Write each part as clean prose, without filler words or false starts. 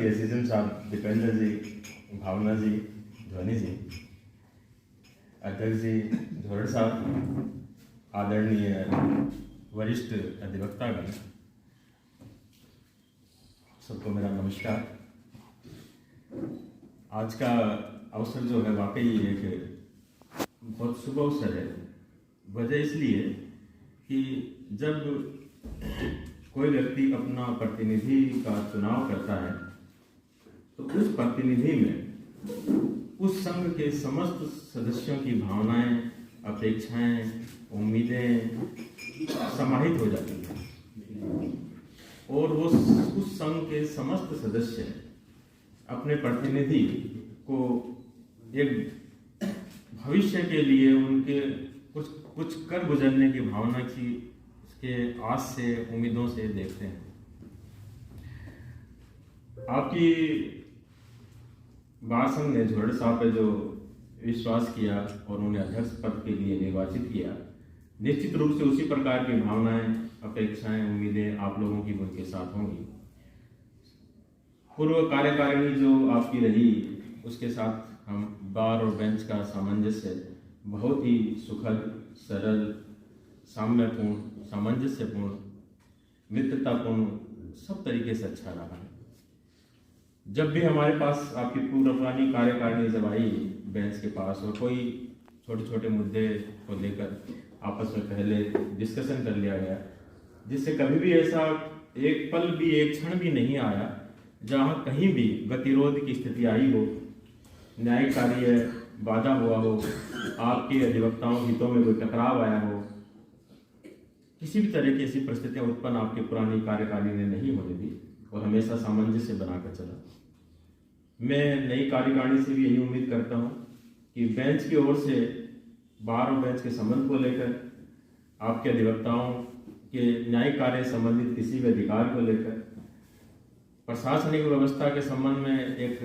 जी, SSM साहब, दीपेंद्र जी, भावना जी, ध्वनि जी, अध्यक्ष जी, धोरण साहब, आदरणीय वरिष्ठ अधिवक्तागण, सबको मेरा नमस्कार। आज का अवसर जो है वाकई एक बहुत शुभ अवसर है। वजह इसलिए कि जब कोई व्यक्ति अपना प्रतिनिधि का चुनाव करता है तो उस प्रतिनिधि में उस संघ के समस्त सदस्यों की भावनाएं, अपेक्षाएं, उम्मीदें समाहित हो जाती हैं और वो उस संघ के समस्त सदस्य अपने प्रतिनिधि को एक भविष्य के लिए उनके कुछ कर गुजरने की भावना की उसके आस से, उम्मीदों से देखते हैं। आपकी बार संघ ने झोरड़ साहब पे जो विश्वास किया और उन्हें अध्यक्ष पद के लिए निर्वाचित किया, निश्चित रूप से उसी प्रकार की भावनाएं, अपेक्षाएं, उम्मीदें आप लोगों की उनके साथ होंगी। पूर्व कार्यकारिणी जो आपकी रही उसके साथ हम बार और बेंच का सामंजस्य बहुत ही सुखद, सरल, साम्यपूर्ण, सामंजस्यपूर्ण, मित्रतापूर्ण, सब तरीके से अच्छा रहा है। जब भी हमारे पास आपकी पुरानी कार्यकारिणी जब आई बेंच के पास और कोई छोटे छोटे मुद्दे को लेकर आपस में पहले डिस्कशन कर लिया गया, जिससे कभी भी ऐसा एक पल भी, एक क्षण भी नहीं आया जहां कहीं भी गतिरोध की स्थिति आई हो, न्यायिक कार्य बाधा हुआ हो, आपके अधिवक्ताओं हितों में कोई टकराव आया हो, किसी भी तरह की ऐसी परिस्थितियां उत्पन्न आपकी पुरानी कार्यकारिणी ने नहीं होने दी और हमेशा सामंजस्य बनाकर चला। मैं नई कार्यकारिणी से भी यही उम्मीद करता हूं कि बेंच की ओर से बार और बेंच के संबंध को लेकर, आपके अधिवक्ताओं के न्यायिक कार्य संबंधित किसी भी अधिकार को लेकर, प्रशासनिक व्यवस्था के संबंध में एक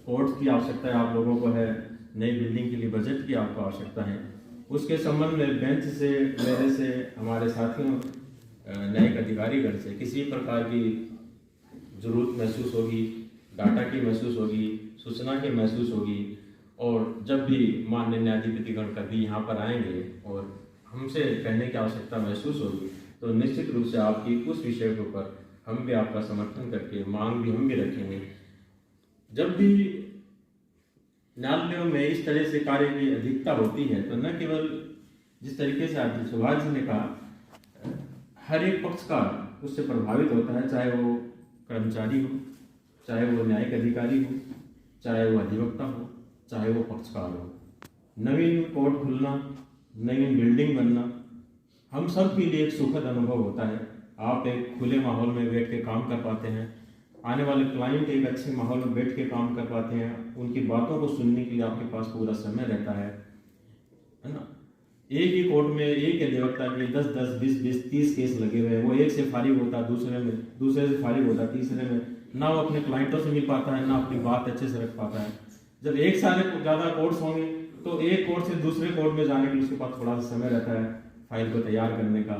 कोर्ट की आवश्यकता है आप लोगों को है, नई बिल्डिंग के लिए बजट की आपको आवश्यकता है, उसके संबंध में बेंच से, मेरे से, हमारे साथियों न्यायिक अधिकारीगण से किसी प्रकार की जरूरत महसूस होगी, डाटा की महसूस होगी, सूचना की महसूस होगी, और जब भी माननीय न्यायाधिपतिगण कभी यहाँ पर आएंगे और हमसे कहने की आवश्यकता महसूस होगी तो निश्चित रूप से आपकी उस विषय के ऊपर हम भी आपका समर्थन करके मांग भी हम भी रखेंगे। जब भी न्यायालयों में इस तरह से कार्य की अधिकता होती है तो न केवल जिस तरीके से आदित्य सुभाष जी ने कहा, हर एक पक्षकार उससे प्रभावित होता है, चाहे वो कर्मचारी हो, चाहे वो न्यायिक अधिकारी हो, चाहे वो अधिवक्ता हो, चाहे वो पक्षकार हो। नवीन कोर्ट खुलना, नवीन बिल्डिंग बनना हम सब के लिए एक सुखद अनुभव होता है। आप एक खुले माहौल में बैठ के काम कर पाते हैं, आने वाले क्लाइंट एक अच्छे माहौल में बैठ के काम कर पाते हैं, उनकी बातों को सुनने के लिए आपके पास पूरा समय रहता है ना। एक ही कोर्ट में एक अधिवक्ता के 10-10, 20-20, 30 केस लगे हुए हैं, वो एक से फारिग होता, दूसरे से फारिग होता, तीसरे में ना वो अपने क्लाइंटों से मिल पाता है, ना अपनी बात अच्छे से रख पाता है। जब एक साल ज़्यादा कोर्ट्स होंगे तो एक कोर्ट से दूसरे कोर्ट में जाने के लिए उसके पास थोड़ा सा समय रहता है फाइल को तैयार करने का।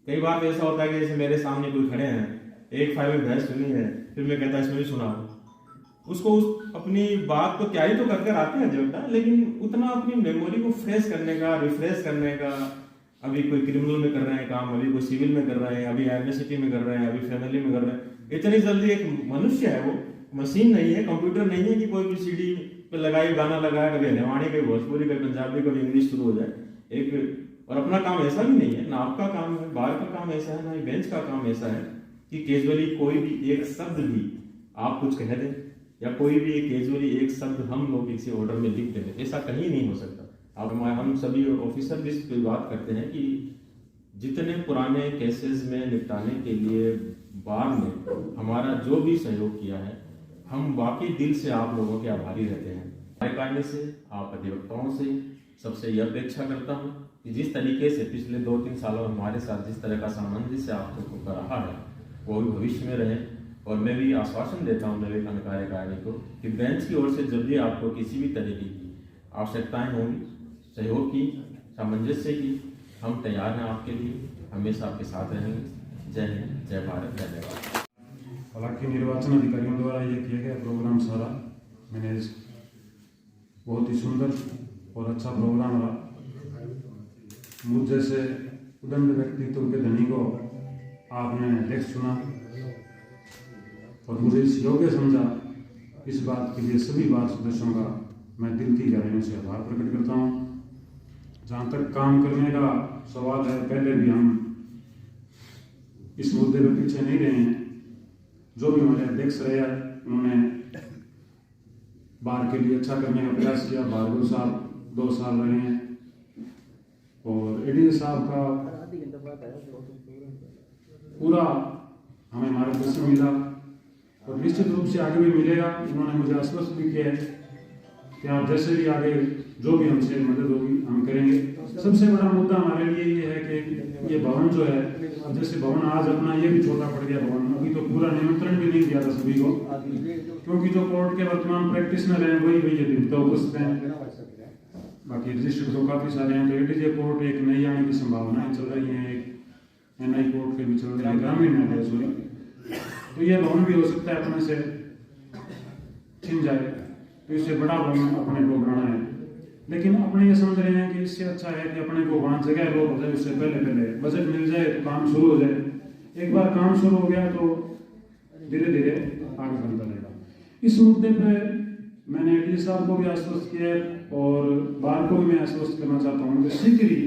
कई बार ऐसा होता है कि जैसे मेरे सामने कोई खड़े हैं, एक फाइल में बहस सुनी है, फिर मैं कहता इसमें भी सुना, उसको अपनी बात को तैयारी तो कर आते हैं अधिवक्ता, लेकिन उतना अपनी मेमोरी को फ्रेश करने का, रिफ्रेश करने का, अभी कोई क्रिमिनल में कर रहे हैं काम, अभी कोई सिविल में कर रहे हैं, अभी एमएससीटी में कर रहे हैं, अभी फैमिली में कर रहे हैं, इतनी जल्दी एक मनुष्य है, वो मशीन नहीं है, कंप्यूटर नहीं है कि कोई भी सीडी पे लगाई, गाना लगाया, कभी हरियाणी, कभी भोजपुरी, कभी पंजाबी, कभी इंग्लिश शुरू हो जाए। एक और अपना काम ऐसा भी नहीं है, ना आपका काम है, बार का काम ऐसा है, ना ही बेंच का काम ऐसा है कि कैजुअली कोई भी एक शब्द भी आप कुछ कह दें या कोई भी एक कैजुअली एक शब्द हम लोग किसी ऑर्डर में लिख दें, ऐसा कहीं नहीं हो सकता। अब हम सभी ऑफिसर भी इस पर बात करते हैं कि जितने पुराने केसेस में निपटाने के लिए बार ने हमारा जो भी सहयोग किया है, हम वाकई दिल से आप लोगों के आभारी रहते हैं। कार्यकारिणी से, आप अधिवक्ताओं से सबसे यह अपेक्षा करता हूँ कि जिस तरीके से पिछले 2-3 सालों में हमारे साथ जिस तरह का सामंजस्य आप लोगों का रहा है वो भी भविष्य में रहे। और मैं भी आश्वासन देता हूँ नवे कार्यकारिणी को कि बेंच की ओर से जब भी आपको किसी भी तरीके की आवश्यकताएं होंगी, सहयोग की, सामंजस्य की, हम तैयार हैं आपके लिए, हमेशा आपके साथ रहेंगे। जय हिंद, जय भारत, धन्यवाद। हालांकि निर्वाचन अधिकारियों द्वारा ये किया गया प्रोग्राम सारा मैनेज बहुत ही सुंदर और अच्छा प्रोग्राम रहा। मुझ जैसे उदंड व्यक्तित्व के धनी को आपने लेख सुना और मुझे इस योग्य समझा। इस बात के लिए सभी बार सदस्यों का मैं दिल की गहराइयों से आभार प्रकट करता हूँ। जहाँ तक काम करने का सवाल है, पहले भी हम इस मुद्दे पर पीछे नहीं रहे हैं। जो भी हमारे अध्यक्ष रहे हैं उन्होंने बार के लिए अच्छा करने का प्रयास किया। भार्गव साहब 2 साल रहे हैं और एडीजे साहब का पूरा हमें मार्गदर्शन मिला और निश्चित रूप से आगे भी मिलेगा। उन्होंने मुझे आश्वस्त भी किया है कि आप जैसे भी आगे जो भी हमसे मदद होगी हम करेंगे। सबसे बड़ा मुद्दा हमारे लिए ये है कि ये भवन जो है, अब जैसे भवन आज अपना ये भी छोटा पड़ गया भवन, अभी तो पूरा निमंत्रण भी नहीं दिया था सभी को, क्योंकि जो कोर्ट के वर्तमान प्रैक्टिशनर हैं वही अधिवक्ता उपस्थित हैं। बाकी रजिस्टर्ड तो काफ़ी सारे हैं। तो एडीजे कोर्ट एक नई आने की संभावनाएं चल रही हैं, एक एनआई कोर्ट के भी चल रहे हैं, ग्रामीण न्यायालय सॉरी। तो यह भवन भी हो सकता है अपने से छिन जाए, तो इससे बड़ा भवन अपने को बनाना है। लेकिन अपने ये समझ रहे हैं कि इससे अच्छा है कि अपने को वहाँ जगह लो हो जाए, उससे पहले बजट मिल जाए तो काम शुरू हो जाए। एक बार काम शुरू हो गया तो धीरे धीरे आगे बढ़ता रहेगा। इस मुद्दे पर मैंने एडीजे साहब को भी आश्वस्त किया और बार को भी मैं आश्वस्त करना चाहता हूँ कि शीघ्र ही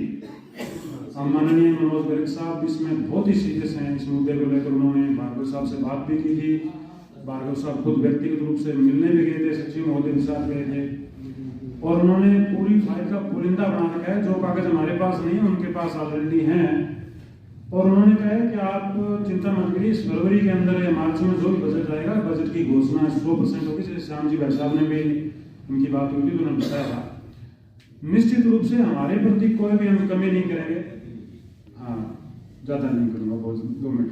हम माननीय मनोज गर्ग साहब इसमें बहुत ही सीरियस हैं। इस मुद्दे को लेकर उन्होंने भार्गव साहब से बात भी की थी। भार्गव साहब खुद व्यक्तिगत रूप से मिलने भी गए थे, सचिव महोदय के साथ गए थे और उन्होंने पूरी फाइल का पुलिंदा बना रखा है। जो कागज हमारे पास नहीं है उनके पास ऑलरेडी हैं और उन्होंने कहा है कि आप चिंता मत करिए, इस फरवरी के अंदर या मार्च में जो भी बजट आएगा, बजट की घोषणा 100% होगी। जैसे श्याम जी भाई साहब ने भी उनकी बात हुई थी तो उन्होंने बताया था निश्चित रूप से हमारे प्रति कोई भी हम कमी नहीं करेंगे। हाँ, ज़्यादा नहीं करूँगा, बहुत 2 मिनट।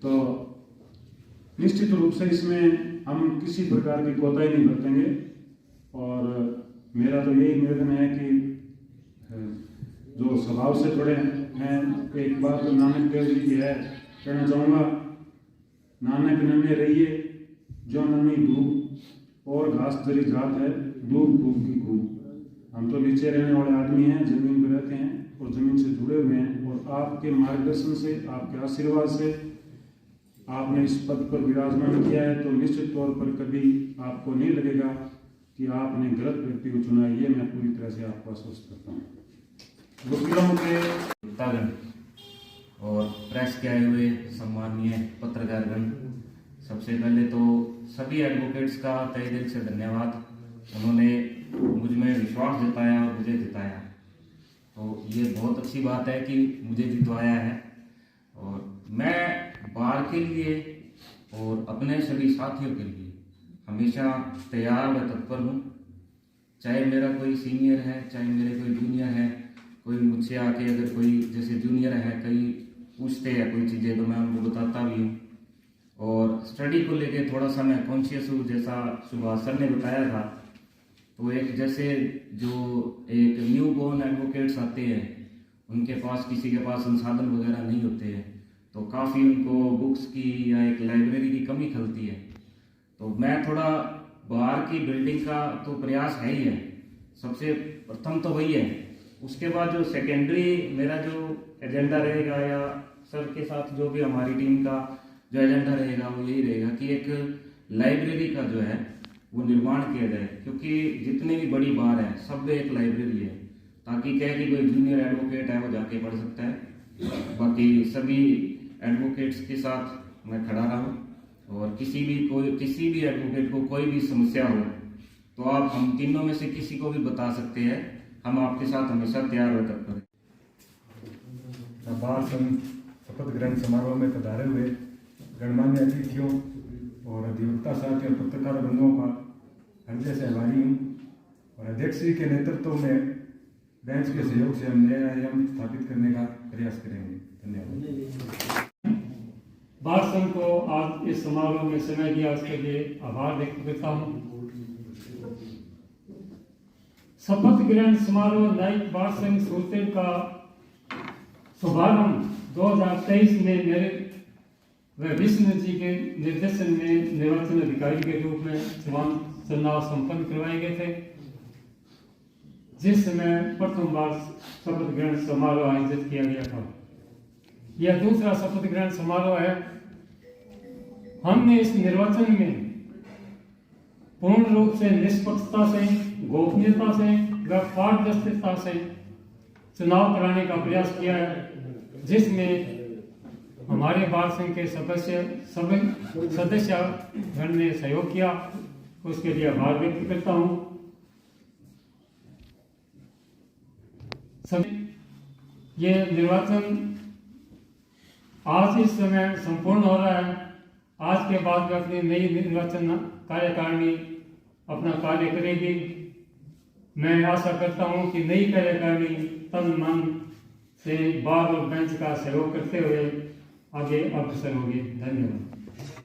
तो निश्चित रूप से इसमें हम किसी प्रकार की कोताही नहीं बरतेंगे और मेरा तो यही निवेदन है कि जो स्वभाव से थोड़े हैं, एक बात तो नानक देव जी की है, कहना चाहूँगा, नानक नन्हे रहिए जो नन्ही धूप और घास जरी जात है धूप धूप की खूब। हम तो नीचे रहने वाले आदमी हैं, जमीन पर रहते हैं और जमीन से जुड़े हुए हैं और आपके मार्गदर्शन से, आपके आशीर्वाद से आपने इस पद पर विराजमान किया है तो निश्चित तौर पर कभी आपको नहीं लगेगा कि आपने गलत व्यक्ति को चुना है। ये मैं पूरी तरह से आपको आश्वस्त करता हूँ। वकीलों के तागन और प्रेस के आए हुए सम्मानीय पत्रकारगण, सबसे पहले तो सभी एडवोकेट्स का तहे दिल से धन्यवाद। उन्होंने मुझ में विश्वास जताया और मुझे जिताया, तो ये बहुत अच्छी बात है कि मुझे जितवाया है। और मैं बार के लिए और अपने सभी साथियों के लिए हमेशा तैयार व तत्पर हूँ। चाहे मेरा कोई सीनियर है, चाहे मेरे कोई जूनियर है, कोई मुझसे आके अगर कोई जैसे जूनियर है कई पूछते हैं कोई चीज़ें तो मैं उनको बताता भी हूँ। और स्टडी को लेके थोड़ा सा मैं कॉन्शियस हूँ, जैसा सुभाष सर ने बताया था। तो एक जैसे जो एक न्यू बॉर्न एडवोकेट्स आते हैं उनके पास किसी के पास संसाधन वगैरह नहीं होते हैं, तो काफ़ी उनको बुक्स की या एक लाइब्रेरी की कमी खलती है। तो मैं थोड़ा बाहर की बिल्डिंग का तो प्रयास है ही है, सबसे प्रथम तो वही है। उसके बाद जो सेकेंडरी मेरा जो एजेंडा रहेगा या सर के साथ जो भी हमारी टीम का जो एजेंडा रहेगा वो यही रहेगा कि एक लाइब्रेरी का जो है वो निर्माण किया जाए, क्योंकि जितने भी बड़ी बार है सब में एक लाइब्रेरी है, ताकि क्या कि कोई जूनियर एडवोकेट है वो जाके पढ़ सकता है। बाकी सभी एडवोकेट्स के साथ मैं खड़ा रहा हूँ और किसी भी एडवोकेट को कोई भी समस्या हो तो आप हम तीनों में से किसी को भी बता सकते हैं, हम आपके साथ हमेशा तैयार हो तत्पर हैं। बार संघ शपथ ग्रहण समारोह में पधारे हुए गणमान्य अतिथियों और अधिवक्ता साथी और पत्रकार बंधुओं का हृदय से आभारी हूँ और अध्यक्ष जी के नेतृत्व में बेंच के सहयोग से हम नए आयाम स्थापित करने का प्रयास करेंगे। धन्यवाद। बार संघ को आज इस समारोह में समय दिया उसके लिए आभार व्यक्त करता हूँ। शपथ ग्रहण समारोह न्यायिक बार संघ सूरतेल का शुभारंभ 2023 में मेरे व विष्णु जी के निर्देशन में निर्वाचन अधिकारी के रूप में चुनाव संपन्न करवाए गए थे, जिसमें प्रथम बार शपथ ग्रहण समारोह आयोजित किया गया था। यह दूसरा शपथ ग्रहण समारोह है। हमने इस निर्वाचन में पूर्ण रूप से निष्पक्षता से, गोपनीयता से व पारदर्शिता से चुनाव कराने का प्रयास किया है, जिसमें हमारे बार संघ के सदस्यगण ने सहयोग किया। उसके लिए आभार व्यक्त करता हूँ। ये निर्वाचन आज इस समय संपूर्ण हो रहा है। आज के बाद में अपनी नई निर्वाचन कार्यकारिणी अपना कार्य करेगी। मैं आशा करता हूं कि नई कार्यकारिणी तन मन से बार और बेंच का सहयोग करते हुए आगे अग्रसर होगी। धन्यवाद।